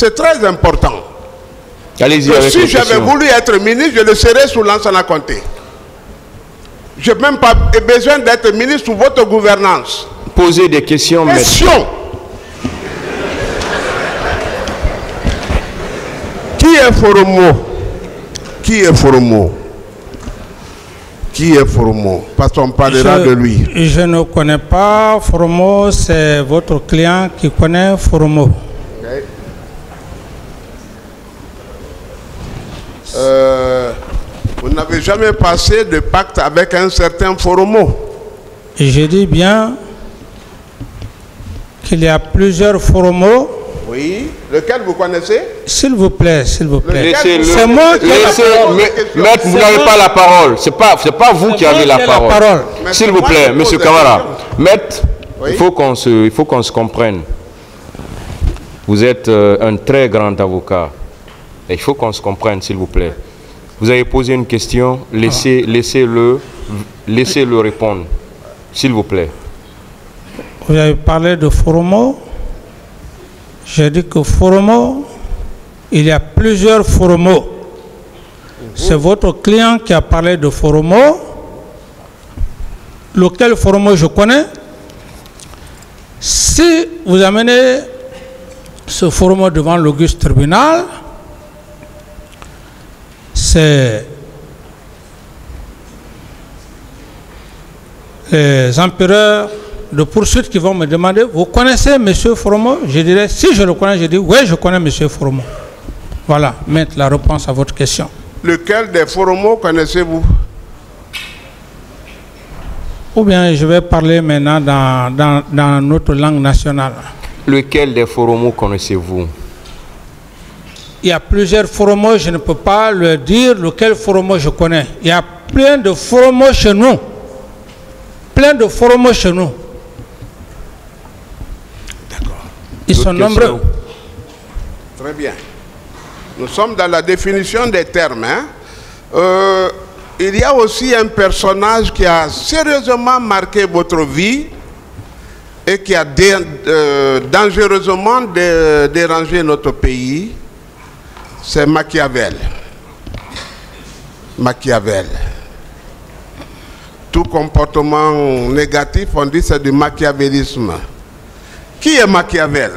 C'est très important. Allez-y avec si les j'avais questions. voulu être ministre, je le serais sous Lansana Conté. Je n'ai même pas besoin d'être ministre sous votre gouvernance. Posez des questions, maître. Question. Qui est Foromo? Qui est Foromo? Qui est Foromo? Parce qu'on parlera de lui. Je ne connais pas Foromo, c'est votre client qui connaît Foromo. Okay. Vous n'avez jamais passé de pacte avec un certain Foromo? Et je dis bien qu'il y a plusieurs Foromo. Oui. Lequel vous connaissez? S'il vous plaît, s'il vous plaît. C'est moi qui ai la parole. Maître, vous n'avez pas la parole. C'est pas vous qui avez la parole. S'il vous plaît, monsieur Camara. Maître, oui? il faut qu'on se comprenne. Vous êtes un très grand avocat. Et il faut qu'on se comprenne, s'il vous plaît. Vous avez posé une question, laissez-le répondre, s'il vous plaît. Vous avez parlé de Foromo. J'ai dit que Foromo, il y a plusieurs Foromo. C'est votre client qui a parlé de Foromo. Lequel Foromo je connais? Si vous amenez ce Foromo devant l'auguste tribunal, c'est les empereurs de poursuite qui vont me demander, vous connaissez M. Foromo? Je dirais, si je le connais, je dis, oui, je connais M. Foromo. Voilà, maintenant la réponse à votre question. Lequel des Foromo connaissez-vous? Ou bien je vais parler maintenant dans notre langue nationale. Lequel des Foromo connaissez-vous? Il y a plusieurs Foromo, je ne peux pas le dire lequel Foromo je connais. Il y a plein de Foromo chez nous. Plein de Foromo chez nous. D'accord. Ils sont nombreux. Très bien. Nous sommes dans la définition des termes. Hein? Il y a aussi un personnage qui a sérieusement marqué votre vie et qui a dangereusement dérangé notre pays. C'est Machiavel. Machiavel. Tout comportement négatif, on dit c'est du machiavélisme. Qui est Machiavel?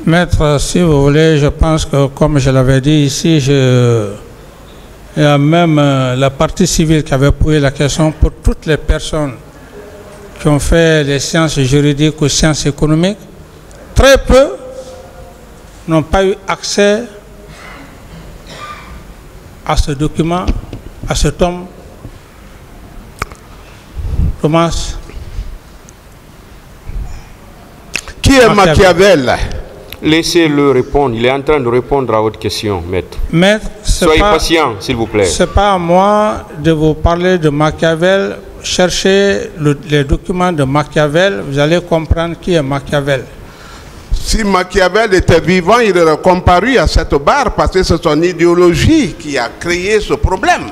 Maître, si vous voulez, je pense que, comme je l'avais dit ici, il y a même la partie civile qui avait posé la question pour toutes les personnes qui ont fait les sciences juridiques ou sciences économiques. Très peu n'ont pas eu accès à ce document, à ce tome. Thomas. Qui est Machiavel? Laissez-le répondre. Il est en train de répondre à votre question, maître. Maître, soyez patient, s'il vous plaît. Ce n'est pas à moi de vous parler de Machiavel. Cherchez les documents de Machiavel. Vous allez comprendre qui est Machiavel. Si Machiavel était vivant, il aurait comparu à cette barre parce que c'est son idéologie qui a créé ce problème.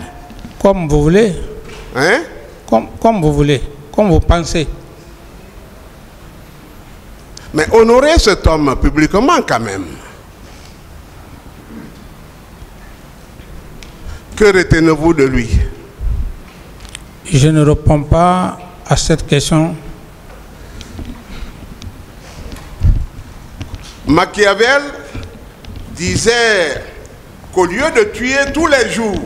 Comme vous voulez. Hein? Comme vous voulez. Comme vous pensez. Mais honorez cet homme publiquement quand même. Que retenez-vous de lui? Je ne réponds pas à cette question. Machiavel disait qu'au lieu de tuer tous les jours,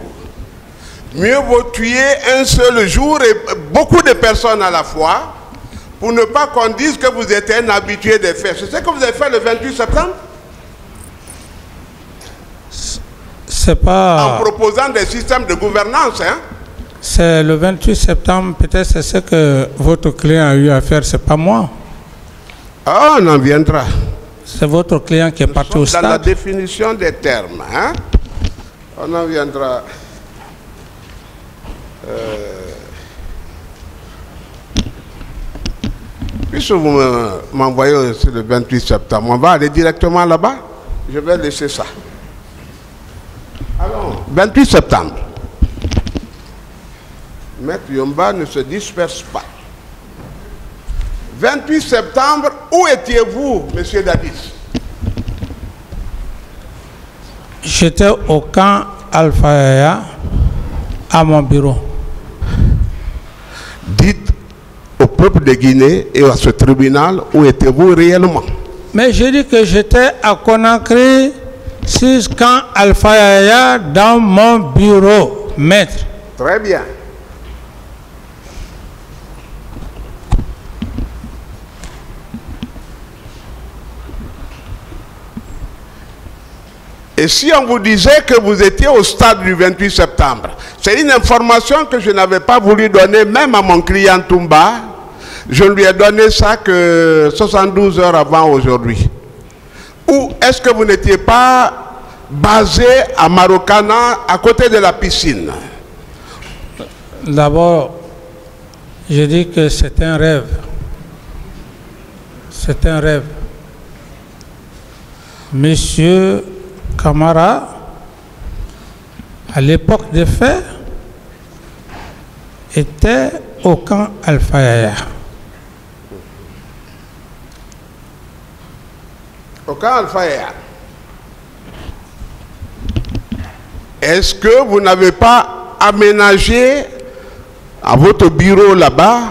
mieux vaut tuer un seul jour et beaucoup de personnes à la fois pour ne pas qu'on dise que vous êtes un habitué des faits. C'est ce que vous avez fait le 28 septembre? C'est pas... En proposant des systèmes de gouvernance, hein? C'est le 28 septembre, peut-être c'est ce que votre client a eu à faire, c'est pas moi. Ah, on en viendra. C'est votre client qui est parti au stade. Dans la définition des termes, hein? On en viendra. Puisque vous m'envoyez aussi le 28 septembre, on va aller directement là-bas. Je vais laisser ça. Alors, 28 septembre. Maître Yomba ne se disperse pas. 28 septembre, où étiez-vous, M. Dadis? J'étais au camp Alpha Yaya, à mon bureau. Dites au peuple de Guinée et à ce tribunal où étiez-vous réellement. Mais j'ai dit que j'étais à Conakry, sur camp Alpha Yaya, dans mon bureau, maître. Très bien. Et si on vous disait que vous étiez au stade du 28 septembre, c'est une information que je n'avais pas voulu donner même à mon client Toumba. Je ne lui ai donné ça que 72 heures avant aujourd'hui. Ou est-ce que vous n'étiez pas basé à Marokana, à côté de la piscine? D'abord, je dis que c'est un rêve. C'est un rêve. Monsieur Camara, à l'époque des faits, était au camp Alpha Yaya. Au camp Alpha Yaya. Est-ce que vous n'avez pas aménagé à votre bureau là-bas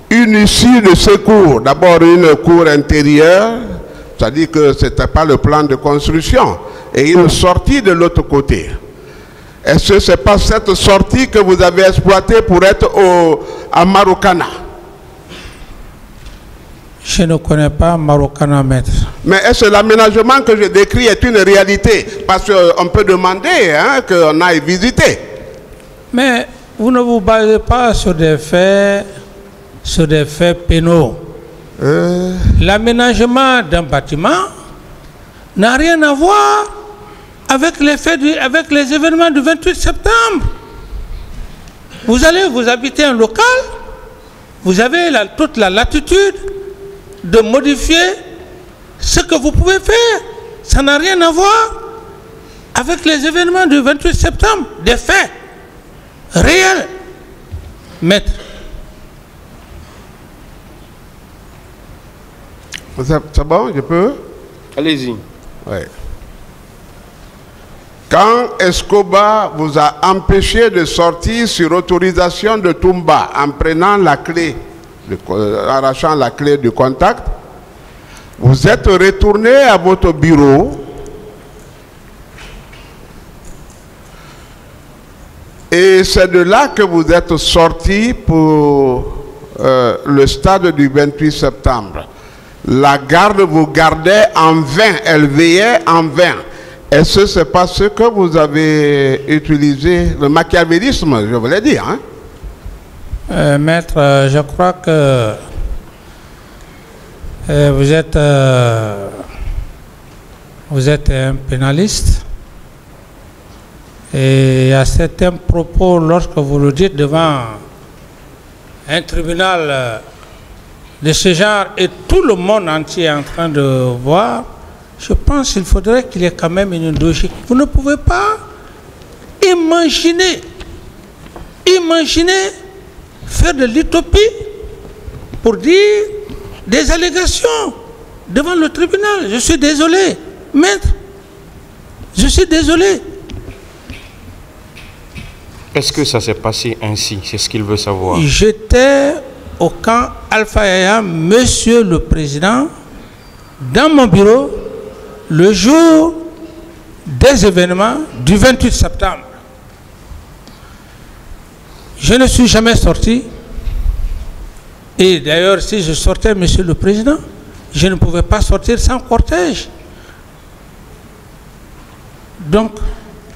une issue de secours? D'abord une cour intérieure, c'est-à-dire que ce n'était pas le plan de construction, et une sortie de l'autre côté. Est-ce que ce n'est pas cette sortie que vous avez exploitée pour être à Marokana? Je ne connais pas Marokana, maître. Mais est-ce que l'aménagement que je décris est une réalité? Parce qu'on peut demander qu'on aille visiter. Mais vous ne vous basez pas sur des faits pénaux. L'aménagement d'un bâtiment n'a rien à voir avec les événements du 28 septembre. Vous allez vous habiter un local, vous avez toute la latitude de modifier ce que vous pouvez faire. Ça n'a rien à voir avec les événements du 28 septembre, des faits réels. Maître. C'est bon, je peux? Allez-y. Oui. Quand Escobar vous a empêché de sortir sur autorisation de Toumba en prenant la clé, arrachant la clé du contact, vous êtes retourné à votre bureau et c'est de là que vous êtes sorti pour le stade du 28 septembre. La garde vous gardait en vain, elle veillait en vain. Est-ce que ce n'est pas ce que vous avez utilisé, le machiavélisme, je voulais dire, hein? Maître, je crois que vous êtes un pénaliste et il y a certains propos lorsque vous le dites devant un tribunal de ce genre et tout le monde entier est en train de voir. Je pense qu'il faudrait qu'il y ait quand même une logique. Vous ne pouvez pas imaginer faire de l'utopie pour dire des allégations devant le tribunal. Je suis désolé, maître. Je suis désolé. Est-ce que ça s'est passé ainsi? C'est ce qu'il veut savoir. J'étais au camp Alpha Yaya, monsieur le président, dans mon bureau, le jour des événements du 28 septembre. Je ne suis jamais sorti. Et d'ailleurs, si je sortais, monsieur le président, je ne pouvais pas sortir sans cortège. Donc,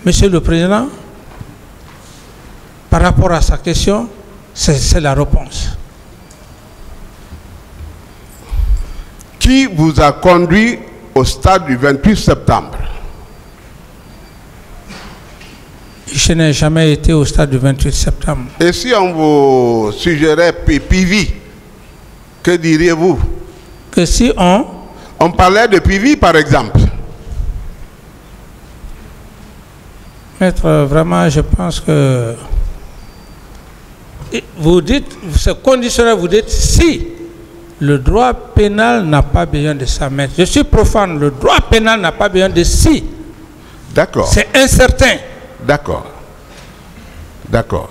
monsieur le président, par rapport à sa question, c'est la réponse. Qui vous a conduit au stade du 28 septembre? Je n'ai jamais été au stade du 28 septembre. Et si on vous suggérait Pivi, que diriez-vous? Que si on parlait de Pivi, par exemple. Maître, vraiment, je pense que vous dites, c'est conditionnel, vous dites si Le droit pénal n'a pas besoin de ça, maître. Je suis profane. Le droit pénal n'a pas besoin de si. D'accord. C'est incertain. D'accord. D'accord.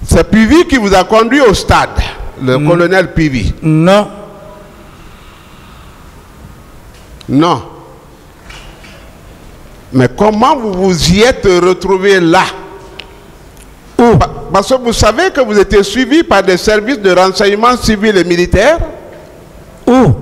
C'est Pivi qui vous a conduit au stade, le colonel Pivi? Non. Non. Mais comment vous vous y êtes retrouvé là? Où? Parce que vous savez que vous étiez suivi par des services de renseignement civil et militaire. Où?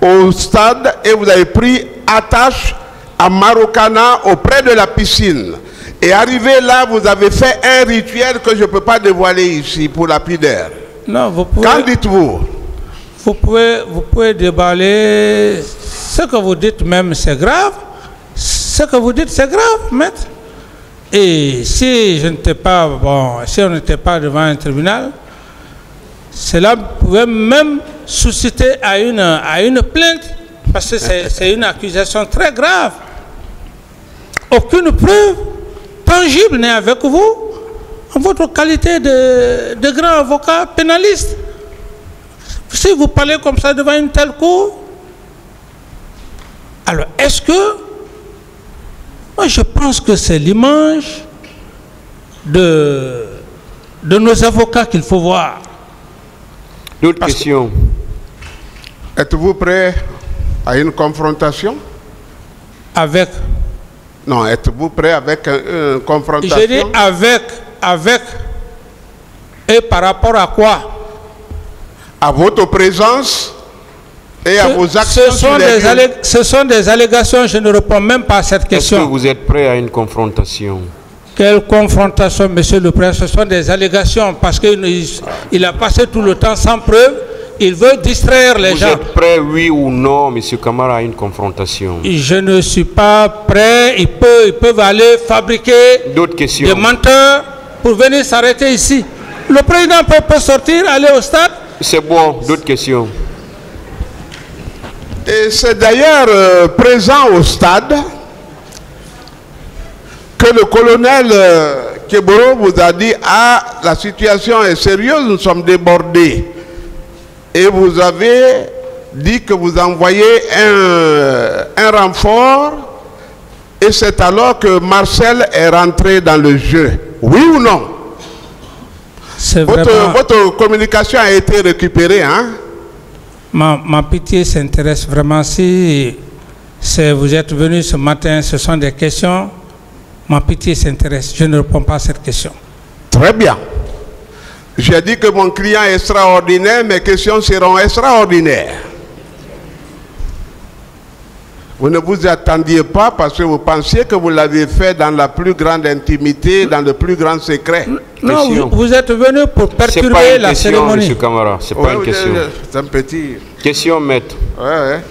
Au stade, et vous avez pris attache à Marokana auprès de la piscine. Et arrivé là, vous avez fait un rituel que je ne peux pas dévoiler ici pour la pudeur. Non, vous pouvez... Qu'en dites-vous? Vous pouvez déballer. Ce que vous dites même, c'est grave. Ce que vous dites, c'est grave, maître. Et si je n'étais pas, si on n'était pas devant un tribunal, cela pouvait même susciter à une plainte, parce que c'est une accusation très grave. Aucune preuve tangible n'est avec vous en votre qualité de grand avocat pénaliste. Si vous parlez comme ça devant une telle cour, alors est-ce que, moi je pense que c'est l'image de nos avocats qu'il faut voir. D'autres questions? Êtes-vous prêt à une confrontation? Avec? Non, êtes-vous prêt avec une confrontation? J'ai dit avec, et par rapport à quoi? À votre présence et à vos actions. Ce sont des allégations, je ne réponds même pas à cette question. Est-ce que vous êtes prêt à une confrontation? Quelle confrontation, monsieur le président? Ce sont des allégations, parce qu'il a passé tout le temps sans preuve. Il veut distraire les gens. Vous êtes prêt, oui ou non, monsieur Camara, à une confrontation? Je ne suis pas prêt. Ils peuvent aller fabriquer des menteurs pour venir s'arrêter ici. Le président peut sortir, aller au stade. C'est bon. D'autres questions? Et c'est d'ailleurs présent au stade que le colonel Keboro vous a dit: ah, la situation est sérieuse, nous sommes débordés. Et vous avez dit que vous envoyez un renfort, et c'est alors que Marcel est rentré dans le jeu. Oui ou non? Votre communication a été récupérée, hein? Ma pitié s'intéresse vraiment. Si vous êtes venu ce matin, ce sont des questions, ma pitié s'intéresse. Je ne réponds pas à cette question. Très bien. J'ai dit que mon client est extraordinaire, mes questions seront extraordinaires. Vous ne vous attendiez pas parce que vous pensiez que vous l'avez fait dans la plus grande intimité, dans le plus grand secret. Non, vous êtes venu pour perturber la cérémonie. Monsieur Camara, c'est pas une question. C'est un petit... Question, maître. Ouais.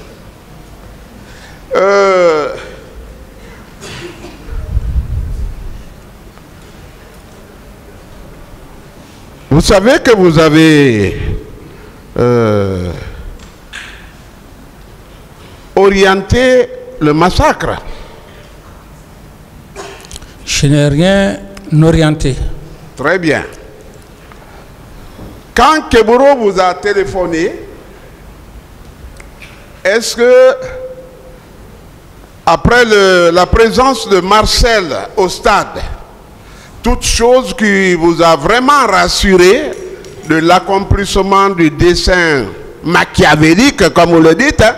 Vous savez que vous avez orienté le massacre. Je n'ai rien orienté. Très bien. Quand Keboro vous a téléphoné, est-ce que, après la présence de Marcel au stade, toute chose qui vous a vraiment rassuré de l'accomplissement du dessein machiavélique, comme vous le dites, hein,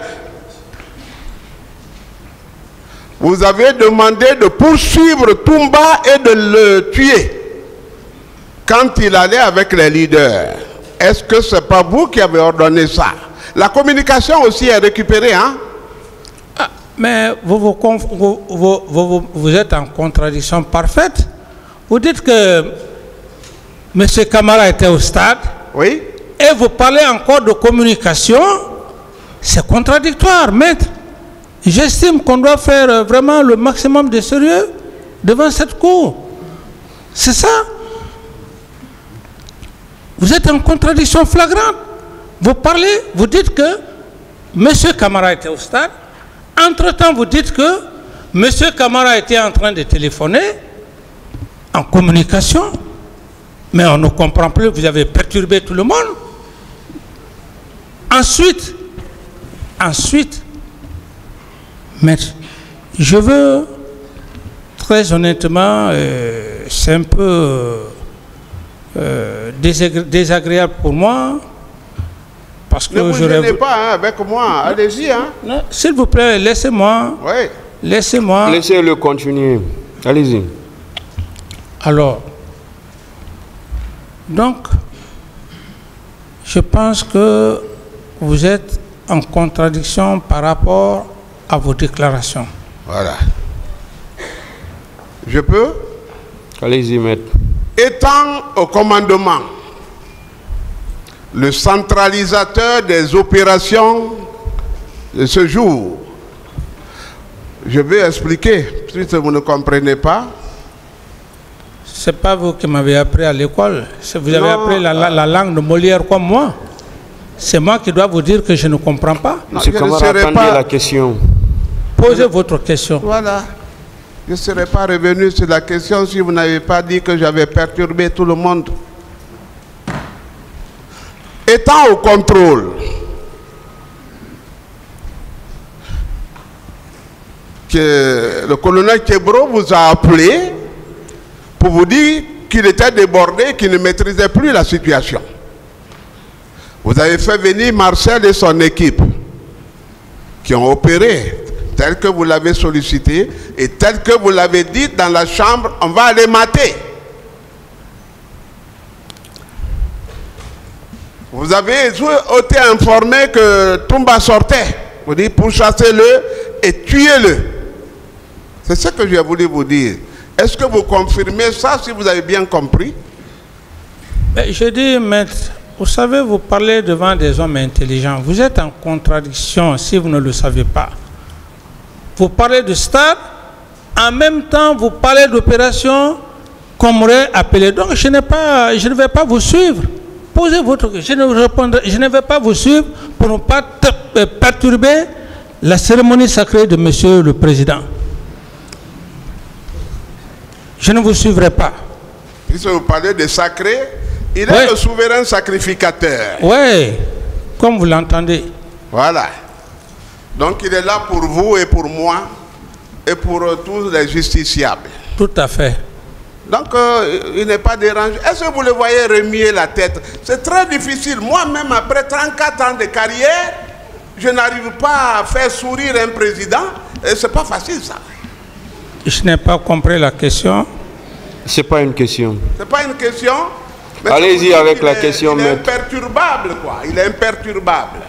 vous avez demandé de poursuivre Toumba et de le tuer quand il allait avec les leaders. Est-ce que ce n'est pas vous qui avez ordonné ça? La communication aussi est récupérée, hein? Ah, mais vous êtes en contradiction parfaite. Vous dites que M. Camara était au stade. Oui. Et vous parlez encore de communication. C'est contradictoire, maître. J'estime qu'on doit faire vraiment le maximum de sérieux devant cette cour. C'est ça. Vous êtes en contradiction flagrante. Vous parlez, vous dites que M. Camara était au stade. Entre-temps, vous dites que M. Camara était en train de téléphoner en communication. Mais on ne comprend plus, vous avez perturbé tout le monde. Ensuite, maître, je veux, très honnêtement, c'est un peu désagréable pour moi, parce que ne vous gênez pas hein, avec moi, allez-y. Hein. S'il vous plaît, laissez-moi. Oui. Laissez-moi. Laissez-le continuer. Allez-y. Alors, donc, je pense que vous êtes en contradiction par rapport à vos déclarations. Voilà. Je peux? Allez-y, maître. Étant au commandement, le centralisateur des opérations de ce jour, je vais expliquer, si vous ne comprenez pas. Ce n'est pas vous qui m'avez appris à l'école. Vous avez appris la langue de Molière comme moi. C'est moi qui dois vous dire que je ne comprends pas. Monsieur Camara, attendez la question. Posez votre question. Voilà. Je ne serais pas revenu sur la question si vous n'avez pas dit que j'avais perturbé tout le monde. Étant au contrôle, que le colonel Kebro vous a appelé pour vous dire qu'il était débordé, qu'il ne maîtrisait plus la situation. Vous avez fait venir Marcel et son équipe qui ont opéré tel que vous l'avez sollicité et tel que vous l'avez dit dans la chambre, on va aller mater. Vous avez été informé que Toumba sortait. Vous dites pour chasser-le et tuez-le. C'est ce que j'ai voulu vous dire. Est-ce que vous confirmez ça si vous avez bien compris? Mais je dis, maître, vous savez, vous parlez devant des hommes intelligents. Vous êtes en contradiction si vous ne le savez pas. Vous parlez de stade, en même temps vous parlez d'opération qu'on m'aurait appelé. Donc je ne vais pas vous suivre. Posez votre question. Je ne vais pas vous suivre pour ne pas perturber la cérémonie sacrée de Monsieur le Président. Je ne vous suivrai pas. Puisque vous parlez de sacré, il est le souverain sacrificateur. Oui, comme vous l'entendez. Voilà. Donc il est là pour vous et pour moi et pour tous les justiciables. Tout à fait. Donc il n'est pas dérangé. Est-ce que vous le voyez remuer la tête? C'est très difficile. Moi-même, après 34 ans de carrière, je n'arrive pas à faire sourire un président. Et c'est pas facile ça. Je n'ai pas compris la question. C'est pas une question. C'est pas une question. Allez-y avec la question, maître. Il est imperturbable, quoi. Il est imperturbable.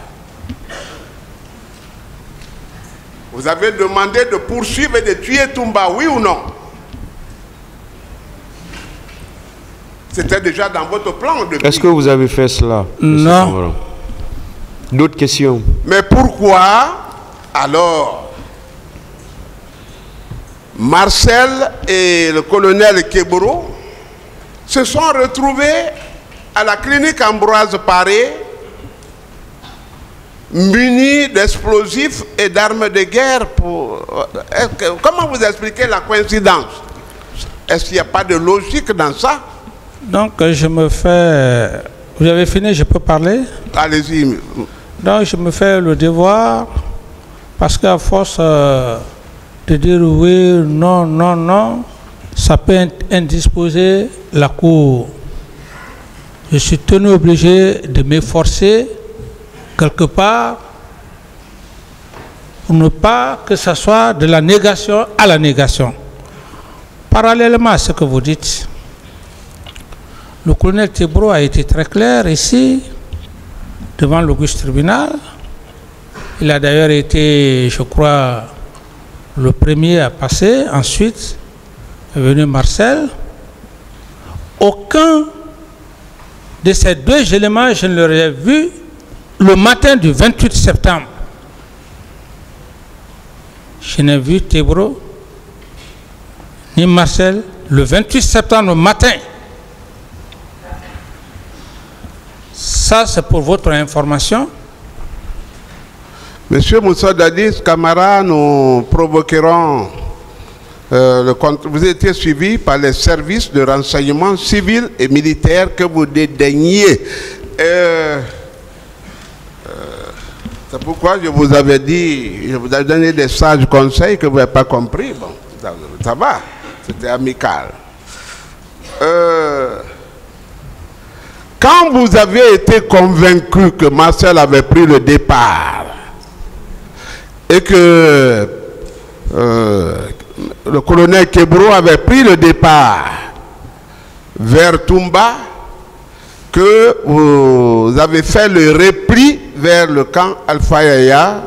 Vous avez demandé de poursuivre et de tuer Toumba, oui ou non? C'était déjà dans votre plan. Est-ce que vous avez fait cela? Non. D'autres questions? Mais pourquoi alors Marcel et le colonel Kebro se sont retrouvés à la clinique Ambroise Paré, munis d'explosifs et d'armes de guerre Comment vous expliquez la coïncidence? Est-ce qu'il n'y a pas de logique dans ça? Donc je me fais... Vous avez fini, je peux parler? Allez-y. Donc je me fais le devoir, parce qu'à force de dire oui, non, non, non, ça peut indisposer la cour. Je suis tenu obligé de m'efforcer quelque part pour ne pas que ce soit de la négation à la négation. Parallèlement à ce que vous dites, le colonel Kebro a été très clair ici, devant l'auguste tribunal. Il a d'ailleurs été, je crois, le premier à passer. Ensuite est venu Marcel. Aucun de ces deux éléments, je ne l'aurais vu le matin du 28 septembre. Je n'ai vu Kebro ni Marcel le 28 septembre matin. Ça, c'est pour votre information. Monsieur Moussa Dadis, camarades, nous provoquerons vous étiez suivi par les services de renseignement civil et militaire que vous dédaigniez. C'est pourquoi je vous avais dit, je vous avais donné des sages conseils que vous n'avez pas compris. Bon, ça va, c'était amical. Quand vous avez été convaincu que Marcel avait pris le départ et que le colonel Kebro avait pris le départ vers Toumba, que vous avez fait le repli vers le camp Alpha Yaya,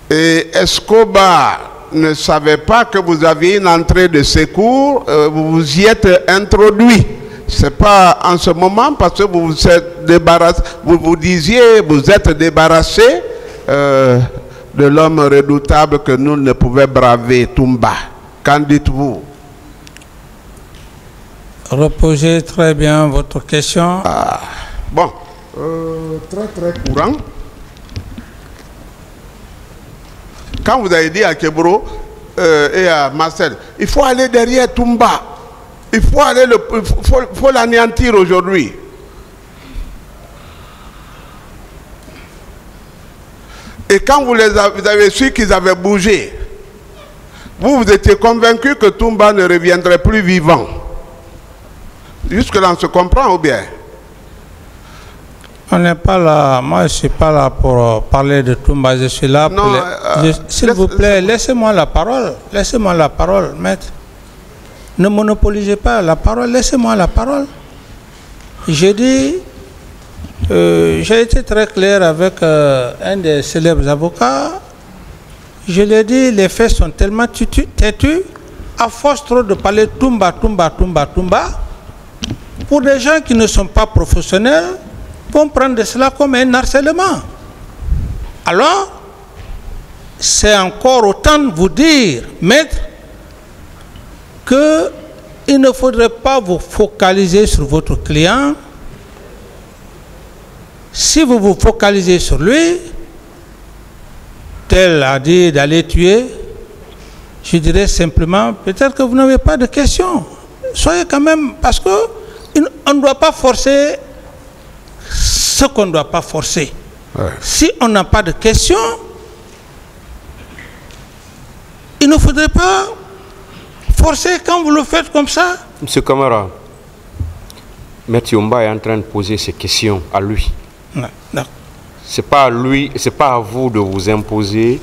et Escobar ne savait pas que vous aviez une entrée de secours, vous vous y êtes introduit. C'est pas en ce moment parce que vous vous êtes débarrassé, vous disiez, vous êtes débarrassé de l'homme redoutable que nous ne pouvions braver, Toumba. Qu'en dites-vous? Reposez très bien votre question. Bon, très courant. Quand vous avez dit à Kebro et à Marcel, il faut aller derrière Toumba. Il faut aller faut l'anéantir aujourd'hui. Et quand vous avez su qu'ils avaient bougé, vous étiez convaincu que Toumba ne reviendrait plus vivant. Jusque-là, on se comprend ou bien? On n'est pas là, moi je ne suis pas là pour parler de Toumba, je suis là pour... S'il vous plaît, laissez-moi la parole. Laissez-moi la parole, maître. Ne monopolisez pas la parole, laissez-moi la parole. J'ai dit, j'ai été très clair avec un des célèbres avocats. Je lui ai dit, les faits sont tellement têtus, à force trop de parler Toumba, pour des gens qui ne sont pas professionnels, vont prendre cela comme un harcèlement. Alors, c'est encore autant de vous dire, maître, qu'il ne faudrait pas vous focaliser sur votre client. Si vous vous focalisez sur lui, tel a dit d'aller tuer, je dirais simplement, peut-être que vous n'avez pas de questions. Soyez quand même, parce qu'on ne doit pas forcer ce qu'on ne doit pas forcer. Ouais. Si on n'a pas de questions, il ne faudrait pas forcer quand vous le faites comme ça. Monsieur Camara, Maître Yomba est en train de poser ses questions à lui. C'est pas à lui, c'est pas à vous de vous imposer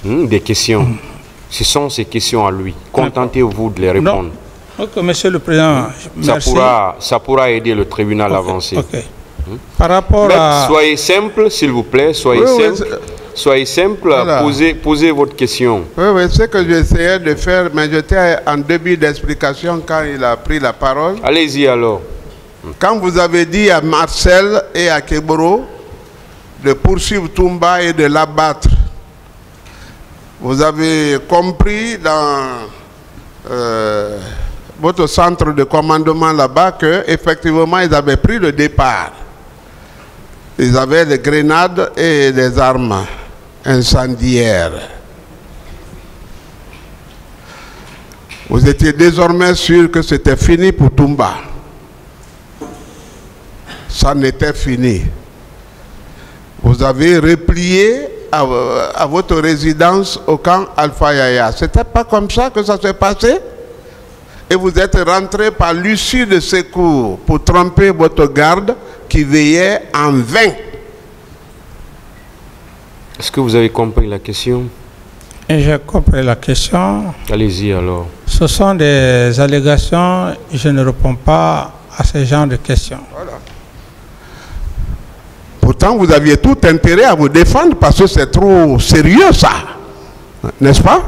des questions. Ce sont ces questions à lui. Contentez-vous de les répondre. Ok, Monsieur le Président, merci. Ça pourra aider le tribunal à avancer. Okay. Par rapport à... Soyez simple, s'il vous plaît, soyez simple. Soyez simple, voilà. Posez votre question. Oui, c'est ce que j'essayais de faire, mais j'étais en début d'explication quand il a pris la parole. Allez-y alors. Quand vous avez dit à Marcel et à Kebro de poursuivre Toumba et de l'abattre, vous avez compris dans votre centre de commandement là-bas qu'effectivement ils avaient pris le départ. Ils avaient des grenades et des armes incendiaires. Vous étiez désormais sûr que c'était fini pour Toumba. Ça n'était fini. Vous avez replié à votre résidence au camp Alpha Yaya. C'était pas comme ça que ça s'est passé? Et vous êtes rentré par l'issue de secours pour tromper votre garde qui veillait en vain. Est-ce que vous avez compris la question? J'ai compris la question. Allez-y alors. Ce sont des allégations, je ne réponds pas à ce genre de questions. Voilà. Pourtant, vous aviez tout intérêt à vous défendre parce que c'est trop sérieux ça. N'est-ce pas?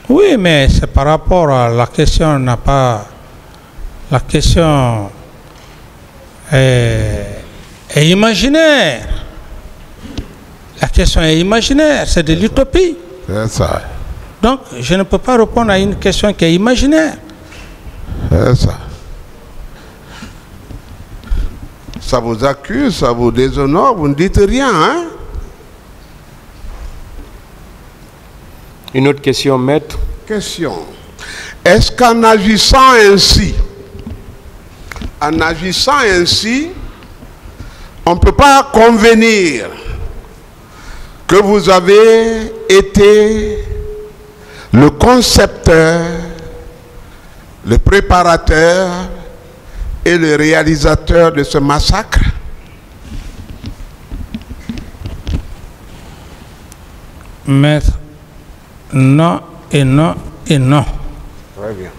Oui, mais c'est par rapport à la question, n'a pas... La question est imaginaire. La question est imaginaire, c'est de l'utopie. C'est ça. Donc, je ne peux pas répondre à une question qui est imaginaire. C'est ça. Ça vous accuse, ça vous déshonore, vous ne dites rien, hein? Une autre question, maître. Question. Est-ce qu'en agissant ainsi, on ne peut pas convenir que vous avez été le concepteur, le préparateur et le réalisateur de ce massacre? Maître, non et non et non. Très bien.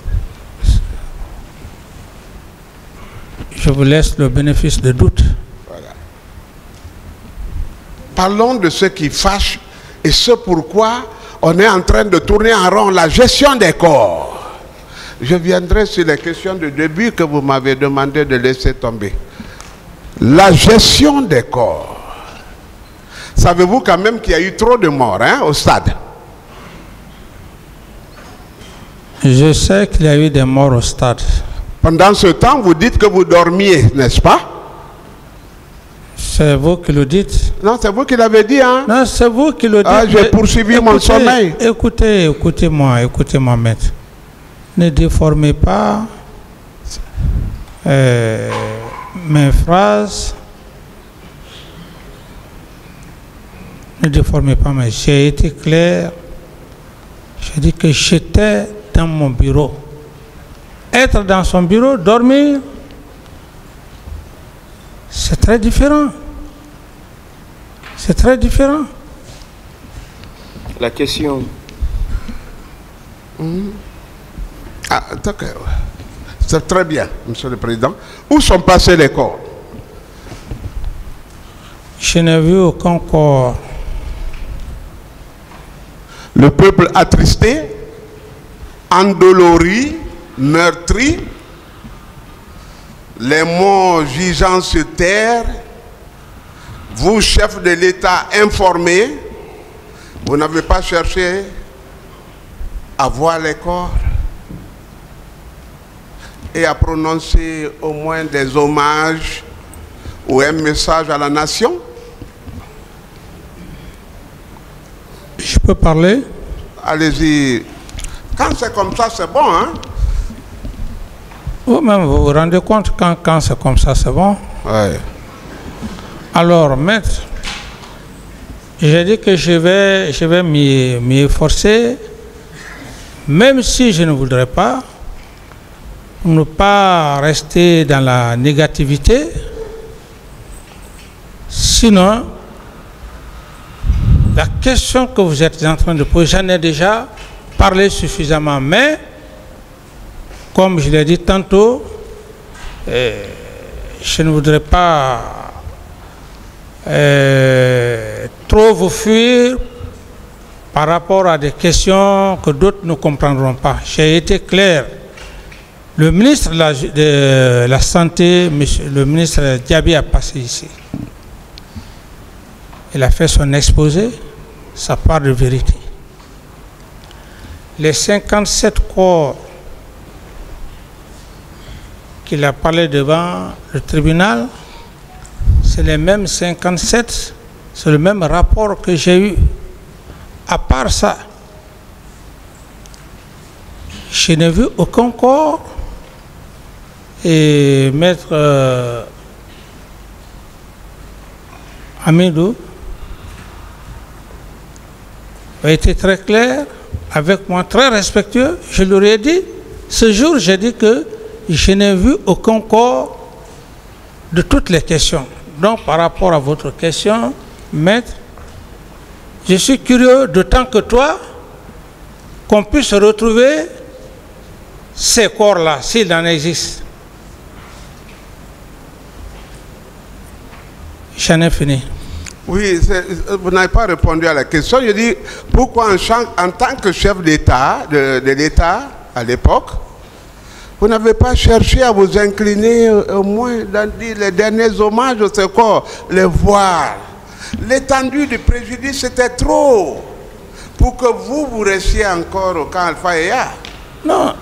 Je vous laisse le bénéfice de doute. Voilà. Parlons de ce qui fâche et ce pourquoi on est en train de tourner en rond, la gestion des corps. Je viendrai sur les questions de début que vous m'avez demandé de laisser tomber. La gestion des corps. Savez-vous quand même qu'il y a eu trop de morts au stade? Je sais qu'il y a eu des morts au stade. Pendant ce temps, vous dites que vous dormiez, n'est-ce pas? C'est vous qui le dites. Non, c'est vous qui l'avez dit, hein? Non, c'est vous qui le dites. Ah, j'ai poursuivi mon sommeil. Écoutez-moi, maître. Ne déformez pas mes phrases. Ne déformez pas, mais j'ai été clair. J'ai dit que j'étais dans mon bureau. Être dans son bureau, dormir, c'est très différent. C'est très différent. La question. Ah, d'accord. C'est très bien, Monsieur le Président. Où sont passés les corps? Je n'ai vu aucun corps. Le peuple attristé, endolori, meurtri, les morts gisant sur terre, vous, chef de l'État informé, vous n'avez pas cherché à voir les corps et à prononcer au moins des hommages ou un message à la nation? Je peux parler? Allez-y. Quand c'est comme ça, c'est bon, hein? Vous-même, vous vous rendez compte quand c'est comme ça, c'est bon? Oui. Alors, maître, j'ai dit que je vais m'y efforcer, même si je ne voudrais pas, pour ne pas rester dans la négativité. Sinon, la question que vous êtes en train de poser, j'en ai déjà parlé suffisamment, mais comme je l'ai dit tantôt, je ne voudrais pas trop vous fuir par rapport à des questions que d'autres ne comprendront pas. J'ai été clair. Le ministre de la Santé, le ministre Diaby, a passé ici. Il a fait son exposé, sa part de vérité. Les 57 corps qu'il a parlé devant le tribunal, c'est les mêmes 57, c'est le même rapport que j'ai eu. À part ça, je n'ai vu aucun corps. Et maître Hamidou a été très clair avec moi, très respectueux. Je lui ai dit, ce jour, j'ai dit que je n'ai vu aucun corps de toutes les questions. Donc, par rapport à votre question, maître, je suis curieux, d'autant que toi, qu'on puisse retrouver ces corps-là, s'il en existe. J'en ai fini. Oui, vous n'avez pas répondu à la question. Je dis, pourquoi en tant que chef d'État, de l'État à l'époque, vous n'avez pas cherché à vous incliner au moins dans les derniers hommages au secours, les voir. L'étendue du préjudice, c'était trop pour que vous restiez encore au camp Alpha et A. Non.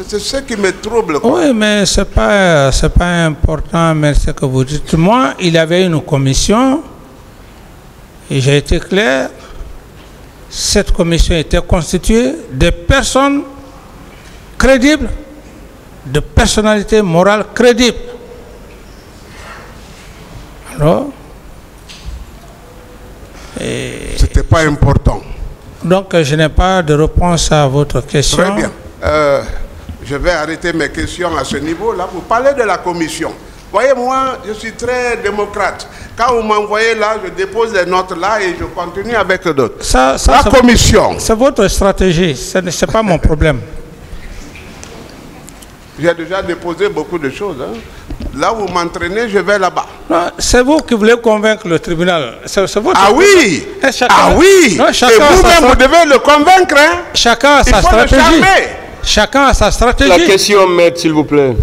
C'est ce qui me trouble, quoi. Oui, mais c'est pas important, mais ce que vous dites. Moi, il y avait une commission, et j'ai été clair, cette commission était constituée de personnes crédibles, de personnalités morales crédibles. Alors, c'était pas important. Donc, je n'ai pas de réponse à votre question. Très bien. Je vais arrêter mes questions à ce niveau-là pour parler de la commission. Voyez, moi, je suis très démocrate. Quand vous m'envoyez là, je dépose les notes là et je continue avec d'autres. La commission. C'est votre stratégie, ce n'est pas mon problème. J'ai déjà déposé beaucoup de choses. Hein. Là, vous m'entraînez, je vais là-bas. C'est vous qui voulez convaincre le tribunal. Ah oui, ah oui. Non, et vous-même, vous devez le convaincre. Hein. Chacun a sa stratégie. Chacun a sa stratégie. La question, maître, s'il vous plaît.